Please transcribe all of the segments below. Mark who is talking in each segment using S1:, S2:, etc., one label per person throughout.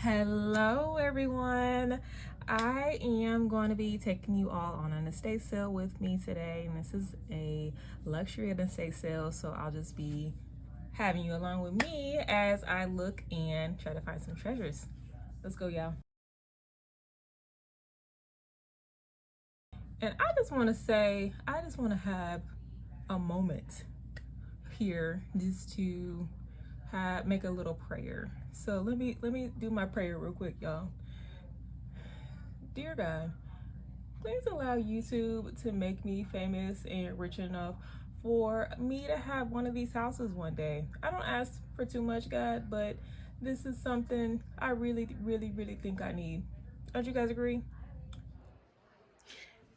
S1: Hello everyone. I am going to be taking you all on an estate sale with me today, and this is a luxury estate sale, so I'll just be having you along with me as I look and try to find some treasures. Let's go, y'all. And I just want to have a moment here just to make a little prayer. So let me do my prayer real quick, y'all. Dear God, please allow YouTube to make me famous and rich enough for me to have one of these houses one day. I don't ask for too much, God, but this is something I really think I need. Don't you guys agree?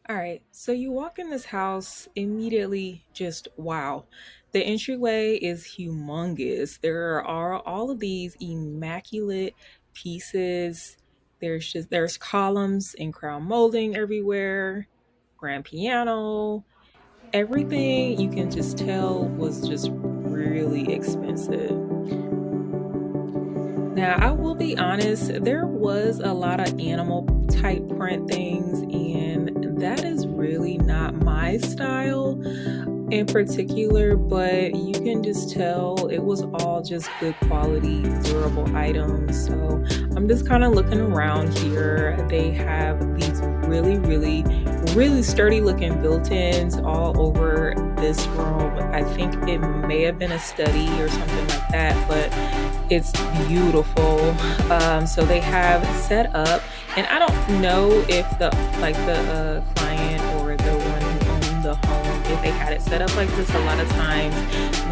S1: All right, so you walk in this house, immediately just wow. The entryway is humongous. There are all of these immaculate pieces. There's columns and crown molding everywhere, grand piano, everything you can just tell was just really expensive. Now, I will be honest, there was a lot of animal type print things, and that is really not my style in particular, but you can just tell it was all just good quality, durable items. So I'm just kind of looking around here. They have these really sturdy looking built-ins all over this room. I think it may have been a study or something like that, but it's beautiful. So they have set up, and I don't know if the client or the one who owned the home, if they had it set up like this. A lot of times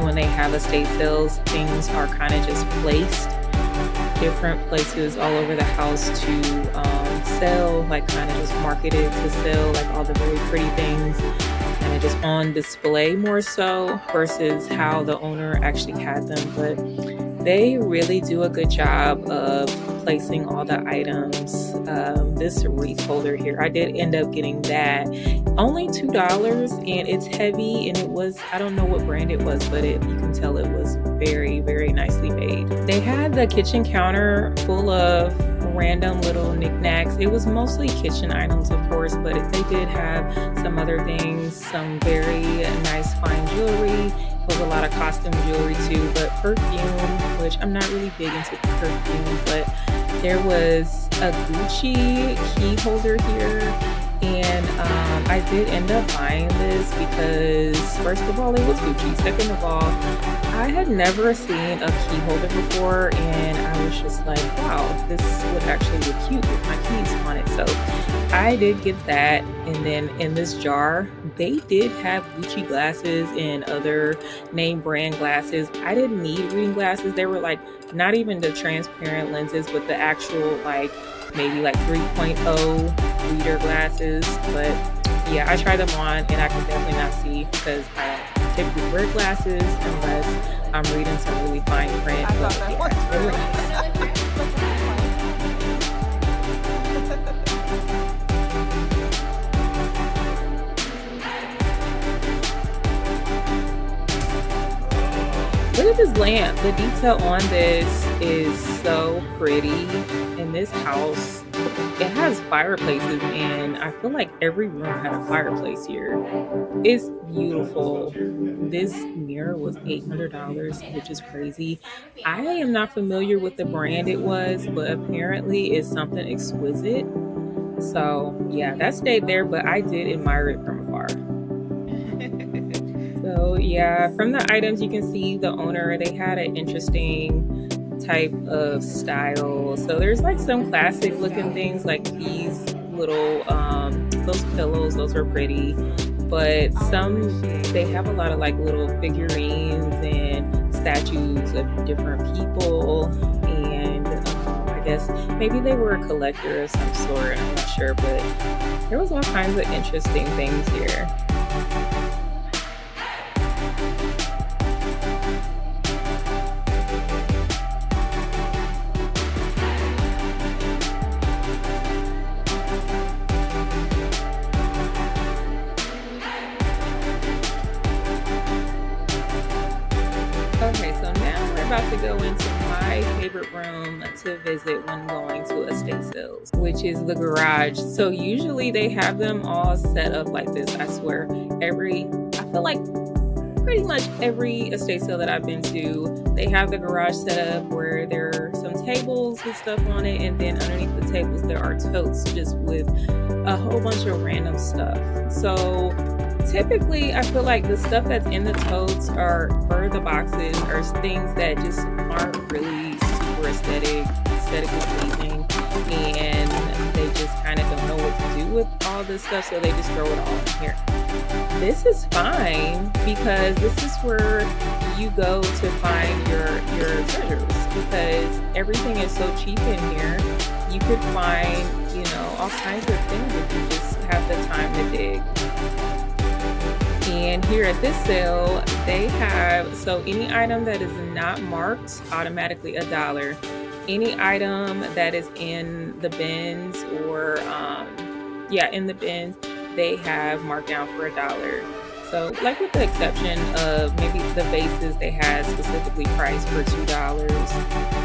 S1: when they have estate sales, things are kind of just placed different places all over the house to sell, like kind of just marketed to sell, like all the very pretty things kind of just on display more so versus how the owner actually had them. But they really do a good job of placing all the items. This wreath holder here, I did end up getting that. Only $2, and it's heavy, and it was, I don't know what brand it was, but you can tell it was very nicely made. They had the kitchen counter full of random little knickknacks. It was mostly kitchen items, of course, but they did have some other things, some very nice fine jewelry. Was a lot of costume jewelry too, but perfume, which I'm not really big into perfume, but there was a Gucci key holder here, and I did end up buying this because first of all, it was Gucci. Second of all, I had never seen a key holder before, and I was just like, wow, this would actually look cute with my keys on it. So I did get that. And then in this jar, they did have Gucci glasses and other name brand glasses. I didn't need reading glasses. They were like not even the transparent lenses, but the actual maybe 3.0 reader glasses. But yeah, I tried them on, and I could definitely not see because I typically wear glasses unless I'm reading some really fine print. I thought that was really nice. Look at this lamp. The detail on this is so pretty. In this house, it has fireplaces, and I feel like every room had a fireplace here. It's beautiful. This mirror was $800, which is crazy. I am not familiar with the brand it was, but apparently it's something exquisite. So yeah, that stayed there, but I did admire it from afar. So yeah, from the items you can see the owner, they had an interesting type of style. So there's some classic looking things like these little those pillows, those are pretty. But some, they have a lot of little figurines and statues of different people, and I guess maybe they were a collector of some sort, I'm not sure, but there was all kinds of interesting things here. Okay, so now we're about to go into my favorite room to to visit when going to estate sales, which is the garage. So usually they have them all set up like this. I swear, I feel like pretty much every estate sale that I've been to, they have the garage set up where there are some tables with stuff on it, and then underneath the tables there are totes just with a whole bunch of random stuff. So typically I feel like the stuff that's in the totes or the boxes are things that just aren't really super aesthetically pleasing, and they just kind of don't know what to do with all this stuff, so they just throw it all in here. This is fine because this is where you go to find your treasures, because everything is so cheap in here. You could find, all kinds of things if you just have the time to dig. And here at this sale, they have, so any item that is not marked, automatically $1. Any item that is in the bins or, in the bins, they have marked down for $1. So like with the exception of maybe the vases, they had specifically priced for $2.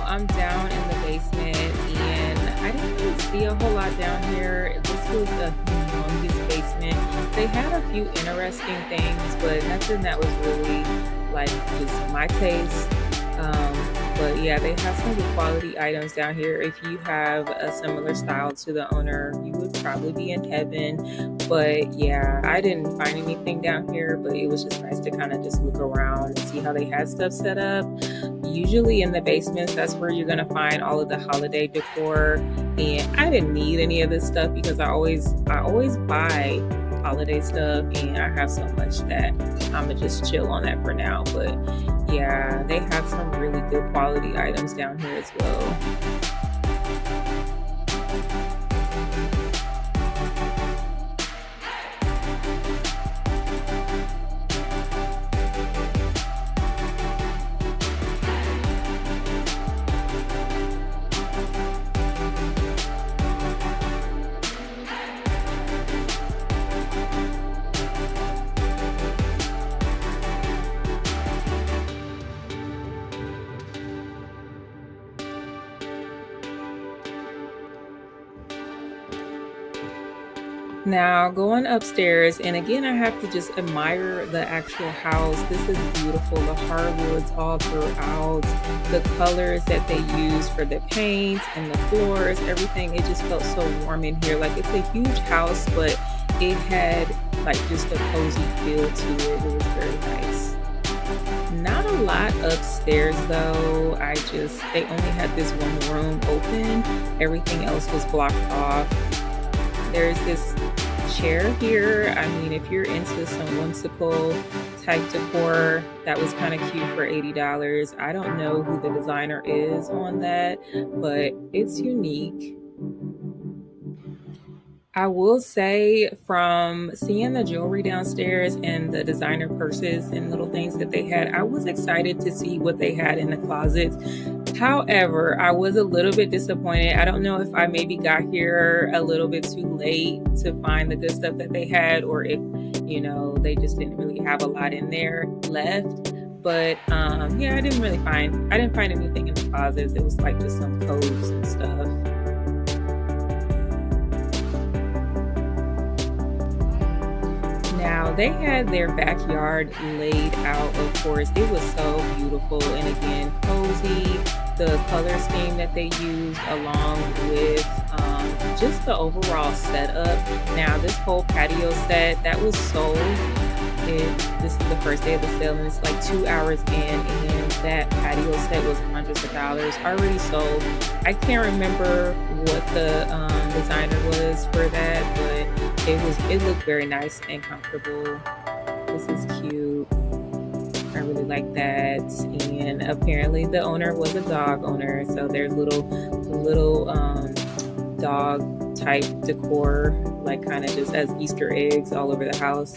S1: I'm down in the basement, and I didn't really see a whole lot down here. This was a humongous basement. They had a few interesting things, but nothing that was really like just my taste. But yeah, they have some good quality items down here. If you have a similar style to the owner, you would probably be in heaven. But yeah, I didn't find anything down here, but it was just nice to kind of just look around and see how they had stuff set up. Usually in the basements, that's where you're going to find all of the holiday decor. And I didn't need any of this stuff because I always buy holiday stuff, and I have so much that I'm gonna just chill on that for now. But yeah, they have some really good quality items down here as well. Now going upstairs, and again, I have to just admire the actual house. This is beautiful. The hardwoods all throughout, the colors that they use for the paint and the floors, everything. It just felt so warm in here. Like, it's a huge house, but it had like just a cozy feel to it. It was very nice. Not a lot upstairs though. They only had this one room open. Everything else was blocked off. There's this chair here. I mean, if you're into some whimsical type decor, that was kind of cute for $80. I don't know who the designer is on that, but it's unique. I will say, from seeing the jewelry downstairs and the designer purses and little things that they had, I was excited to see what they had in the closets. However, I was a little bit disappointed. I don't know if I maybe got here a little bit too late to find the good stuff that they had, or if, they just didn't really have a lot in there left. But yeah, I didn't find anything in the closets. It was like just some coats and stuff. Now they had their backyard laid out, of course. It was so beautiful and again cozy. The color scheme that they used along with just the overall setup. Now this whole patio set that was sold, this is the first day of the sale and it's like 2 hours in, and that patio set was hundreds of dollars already sold. I can't remember what the designer was for that, but it looked very nice and comfortable. This is cute. I really like that. And apparently the owner was a dog owner, so there's little dog type decor, like kind of just as Easter eggs all over the house.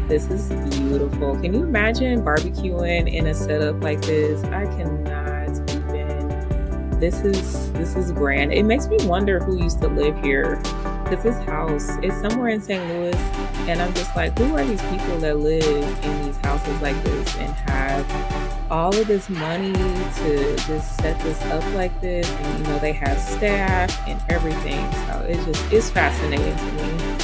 S1: This is beautiful. Can you imagine barbecuing in a setup like this? I cannot even. This is grand. It makes me wonder who used to live here, because this house is somewhere in St. Louis, and I'm just like, who are these people that live in these houses like this and have all of this money to just set this up like this? And you know, they have staff and everything, so it's fascinating to me.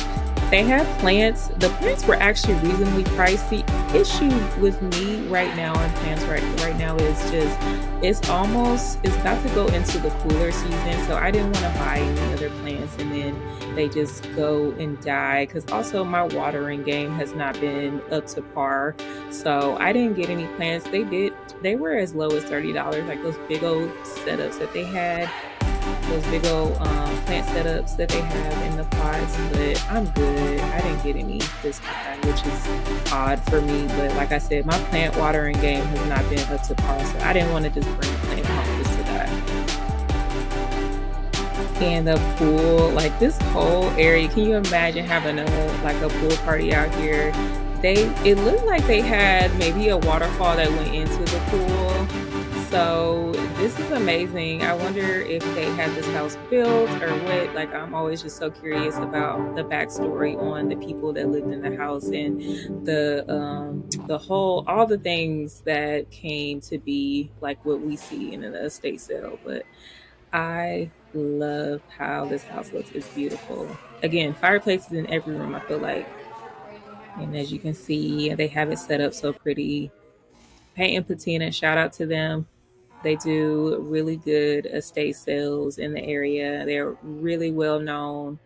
S1: They have plants. The plants were actually reasonably priced. The issue with me right now on plants right now is just it's about to go into the cooler season, so I didn't want to buy any other plants and then they just go and die, because also my watering game has not been up to par, so I didn't get any plants. They were as low as $30, like those big old setups that they had, those big old plant setups that they have in the pots, but I'm good. I didn't get any this time, which is odd for me, but like I said, my plant watering game has not been up to par, so I didn't want to just bring a plant home just to that. And the pool, like this whole area, can you imagine having a pool party out here? It looked like they had maybe a waterfall that went into the pool. So this is amazing. I wonder if they had this house built or what. Like, I'm always just so curious about the backstory on the people that lived in the house and all the things that came to be like what we see in an estate sale. But I love how this house looks. It's beautiful. Again, fireplaces in every room, I feel like. And as you can see, they have it set up so pretty. Paint and Patina, shout out to them. They do really good estate sales in the area. They're really well known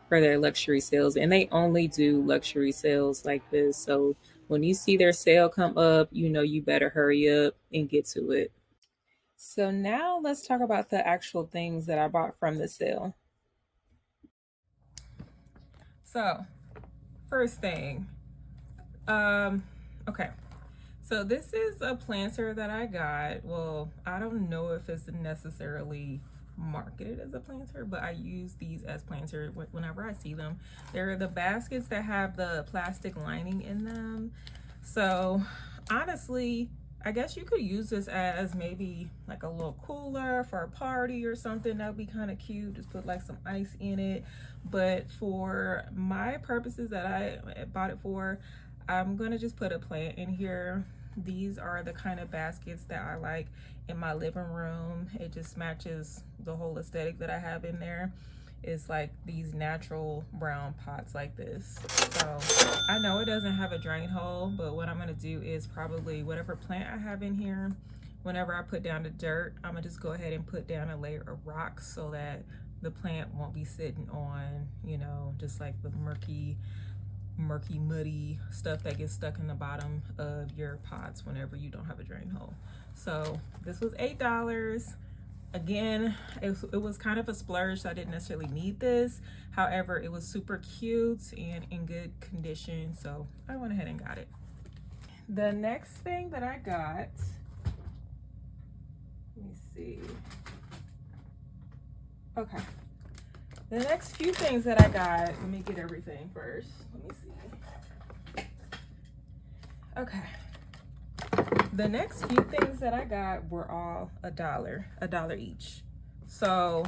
S1: for their luxury sales, and they only do luxury sales like this. So when you see their sale come up, you know you better hurry up and get to it. So now let's talk about the actual things that I bought from the sale. So, first thing, okay. So this is a planter that I got. Well, I don't know if it's necessarily marketed as a planter, but I use these as planters whenever I see them. They're the baskets that have the plastic lining in them. So honestly, I guess you could use this as maybe like a little cooler for a party or something. That would be kind of cute. Just put like some ice in it. But for my purposes that I bought it for, I'm gonna just put a plant in here. These are the kind of baskets that I like in my living room. It just matches the whole aesthetic that I have in there. It's like these natural brown pots like this. So I know it doesn't have a drain hole, but what I'm gonna do is probably whatever plant I have in here, whenever I put down the dirt, I'm gonna just go ahead and put down a layer of rocks so that the plant won't be sitting on, you know, just like the murky, muddy stuff that gets stuck in the bottom of your pots whenever you don't have a drain hole. So this was $8. Again, it was kind of a splurge, so I didn't necessarily need this. However, it was super cute and in good condition, so I went ahead and got it. The next thing that I got, let me see. Okay. The next few things that I got, let me get everything first. Let me see. Okay. The next few things that I got were all $1 each. So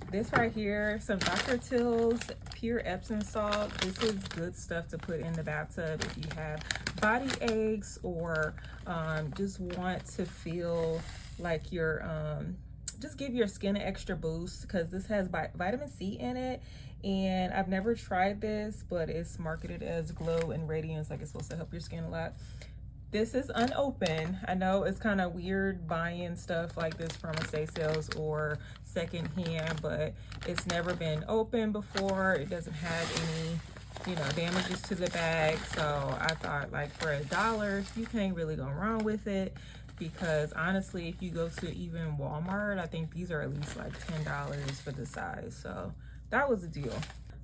S1: This right here, some Dr. Till's pure Epsom salt. This is good stuff to put in the bathtub if you have body aches or just want to feel like you're just give your skin an extra boost, because this has vitamin C in it. And I've never tried this, but it's marketed as glow and radiance, like it's supposed to help your skin a lot. This is unopened. I know it's kind of weird buying stuff like this from estate sales or secondhand, but it's never been opened before. It doesn't have any, you know, damages to the bag. So I thought, like, for $1, you can't really go wrong with it, because honestly, if you go to even Walmart, I think these are at least like $10 for the size. So that was a deal.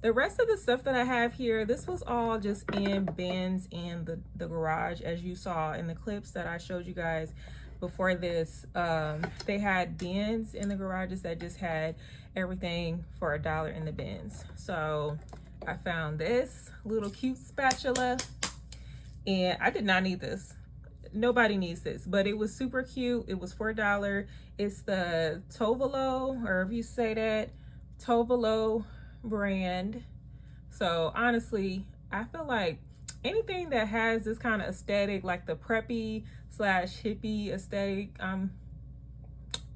S1: The rest of the stuff that I have here, this was all just in bins in the garage. As you saw in the clips that I showed you guys before this, they had bins in the garages that just had everything for $1 in the bins. So I found this little cute spatula, and I did not need this. Nobody needs this, but it was super cute. It was for $1. It's the Tovolo, or if you say that, Tovolo brand. So honestly, I feel like anything that has this kind of aesthetic, like the preppy / hippie aesthetic,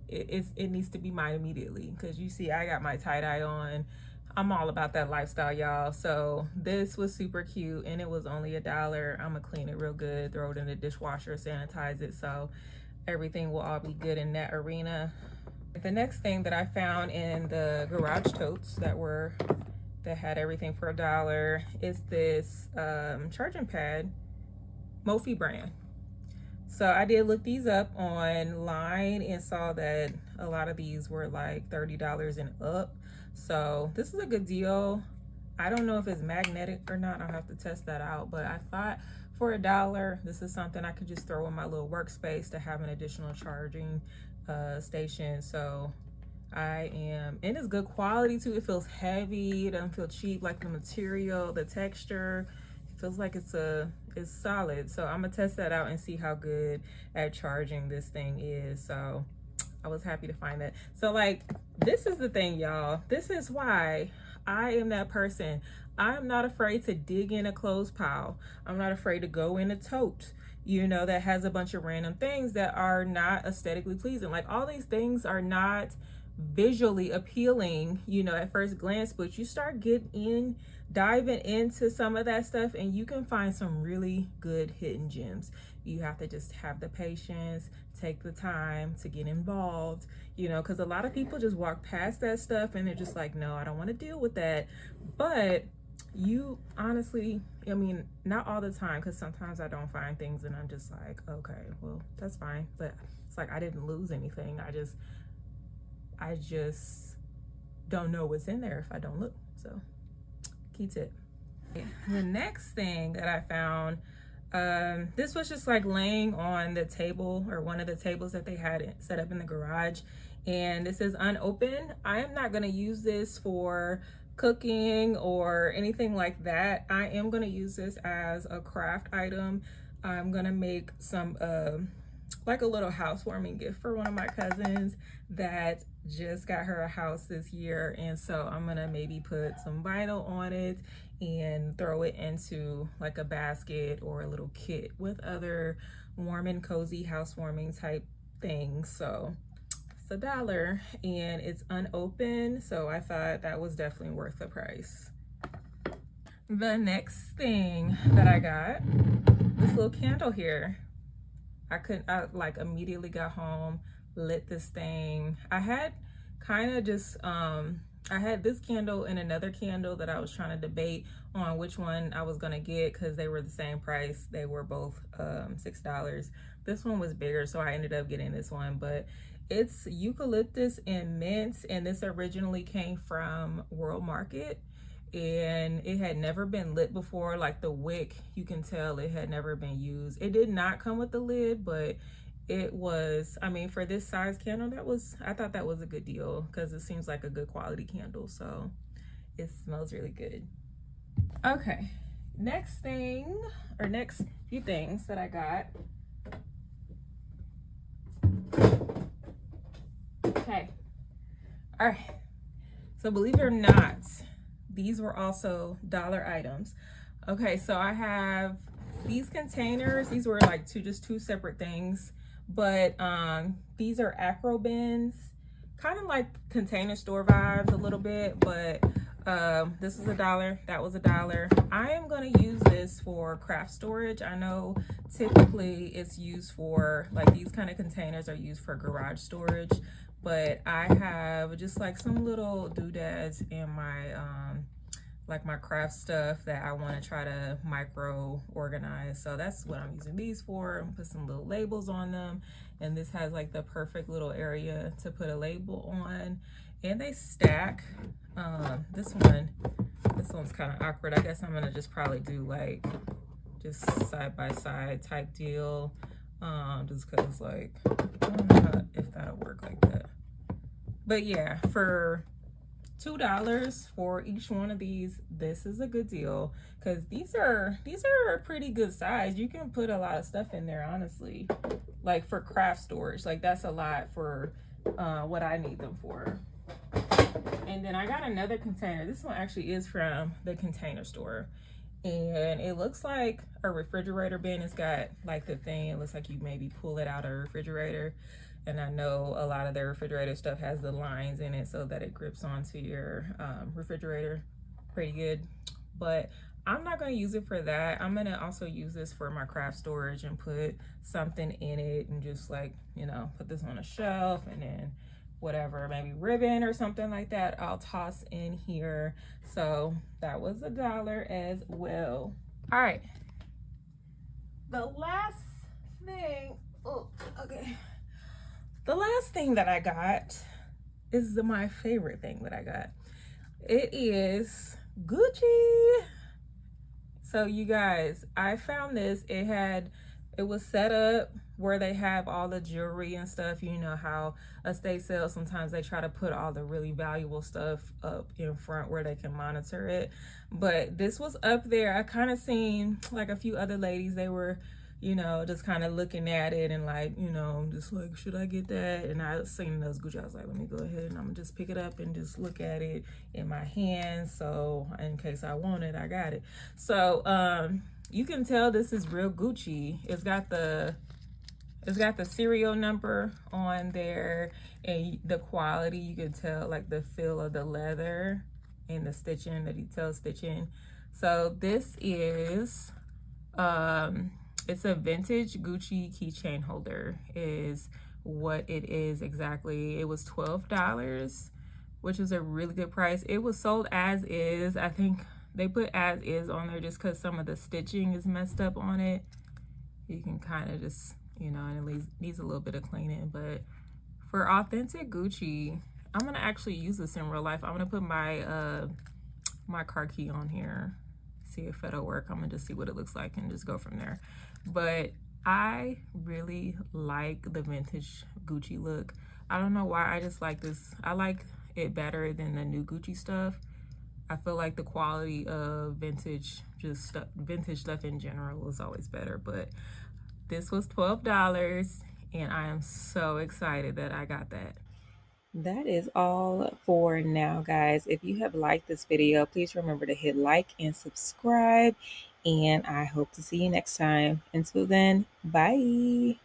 S1: it needs to be mine immediately, because you see I got my tie-dye on. I'm all about that lifestyle, y'all. So this was super cute, and it was only $1. I'm gonna clean it real good, throw it in the dishwasher, sanitize it, so everything will all be good in that arena. The next thing that I found in the garage totes that had everything for $1 is this charging pad, Mophie brand. So I did look these up online and saw that a lot of these were like $30 and up. So this is a good deal. I don't know if it's magnetic or not. I'll have to test that out. But I thought for $1, this is something I could just throw in my little workspace to have an additional charging station. So and it's good quality too. It feels heavy. It doesn't feel cheap, like the material, the texture. It feels like it's solid. So I'm gonna test that out and see how good at charging this thing is. So I was happy to find that. So like, this is the thing, y'all. This is why I am that person. I'm not afraid to dig in a clothes pile. I'm not afraid to go in a tote, you know, that has a bunch of random things that are not aesthetically pleasing. Like, all these things are not visually appealing, you know, at first glance, but you start diving into some of that stuff, and you can find some really good hidden gems. You have to just have the patience, take the time to get involved, you know, because a lot of people just walk past that stuff and they're just like, no, I don't want to deal with that. But you honestly, I mean, not all the time, because sometimes I don't find things and I'm just like, okay, well, that's fine. But it's like, I didn't lose anything. I just don't know what's in there if I don't look. So key tip. The next thing that I found, this was just like laying on the table, or one of the tables that they had set up in the garage, and this is unopened. I am not going to use this for cooking or anything like that. I am going to use this as a craft item. I'm going to make some like a little housewarming gift for one of my cousins that just got her a house this year, and so I'm gonna maybe put some vinyl on it and throw it into like a basket or a little kit with other warm and cozy housewarming type things. So it's $1 and it's unopened, so I thought that was definitely worth the price. The next thing that I got, this little candle here. I like immediately got home, lit this thing. I had kind of just I had this candle and another candle that I was trying to debate on which one I was gonna get, because they were the same price. They were both $6. This one was bigger, so I ended up getting this one. But it's eucalyptus and mint, and this originally came from World Market, and it had never been lit before. Like the wick, you can tell it had never been used. It did not come with the lid, but it was, I mean, for this size candle, I thought that was a good deal, because it seems like a good quality candle. So it smells really good. Okay, next few things that I got. Okay, all right. So believe it or not, these were also dollar items. Okay, so I have these containers. These were like just two separate things, but these are acro bins, kind of like Container Store vibes a little bit, but this was $1, that was $1. I am going to use this for craft storage. I know typically it's used for, like, these kind of containers are used for garage storage, but I have just like some little doodads in my like my craft stuff that I want to try to micro organize. So that's what I'm using these for. Put some little labels on them, and this has like the perfect little area to put a label on, and they stack. This one's kind of awkward. I guess I'm gonna just probably do like just side by side type deal, just because, like, I don't know if that'll work like that. But yeah, for $2 for each one of these, this is a good deal, because these are a pretty good size. You can put a lot of stuff in there, honestly, like for craft storage. Like, that's a lot for what I need them for. And then I got another container. This one actually is from the Container Store, and it looks like a refrigerator bin. It's got like the thing, it looks like you maybe pull it out of a refrigerator, and I know a lot of their refrigerator stuff has the lines in it so that it grips onto your refrigerator pretty good. But I'm not going to use it for that. I'm going to also use this for my craft storage and put something in it, and just, like, you know, put this on a shelf, and then whatever, maybe ribbon or something like that, I'll toss in here. So that was $1 as well. All right, the last thing, the last thing that I got is my favorite thing that I got. It is Gucci. So you guys, I found this. It was set up where they have all the jewelry and stuff. You know how estate sales, sometimes they try to put all the really valuable stuff up in front where they can monitor it. But this was up there. I kind of seen like a few other ladies, they were, you know, just kind of looking at it and, like, you know, just like, should I get that? And I was seeing those Gucci. I was like, let me go ahead and I'm gonna just pick it up and just look at it in my hand, so in case I want it, I got it. So you can tell this is real Gucci. It's got the serial number on there, and the quality, you can tell, like the feel of the leather and the stitching, the detail stitching. So this is it's a vintage Gucci keychain holder is what it is exactly. It was $12, which is a really good price. It was sold as is. I think they put as is on there just because some of the stitching is messed up on it. You can kind of just, you know, and it needs a little bit of cleaning. But for authentic Gucci, I'm gonna actually use this in real life. I'm gonna put my my car key on here, see if it'll work. I'm gonna just see what it looks like and just go from there. But I really like the vintage Gucci look. I don't know why, I just like this. I like it better than the new Gucci stuff. I feel like the quality of vintage stuff in general is always better. But this was $12, and I am so excited that I got that. That is all for now, guys. If you have liked this video, please remember to hit like and subscribe, and I hope to see you next time. Until then, bye.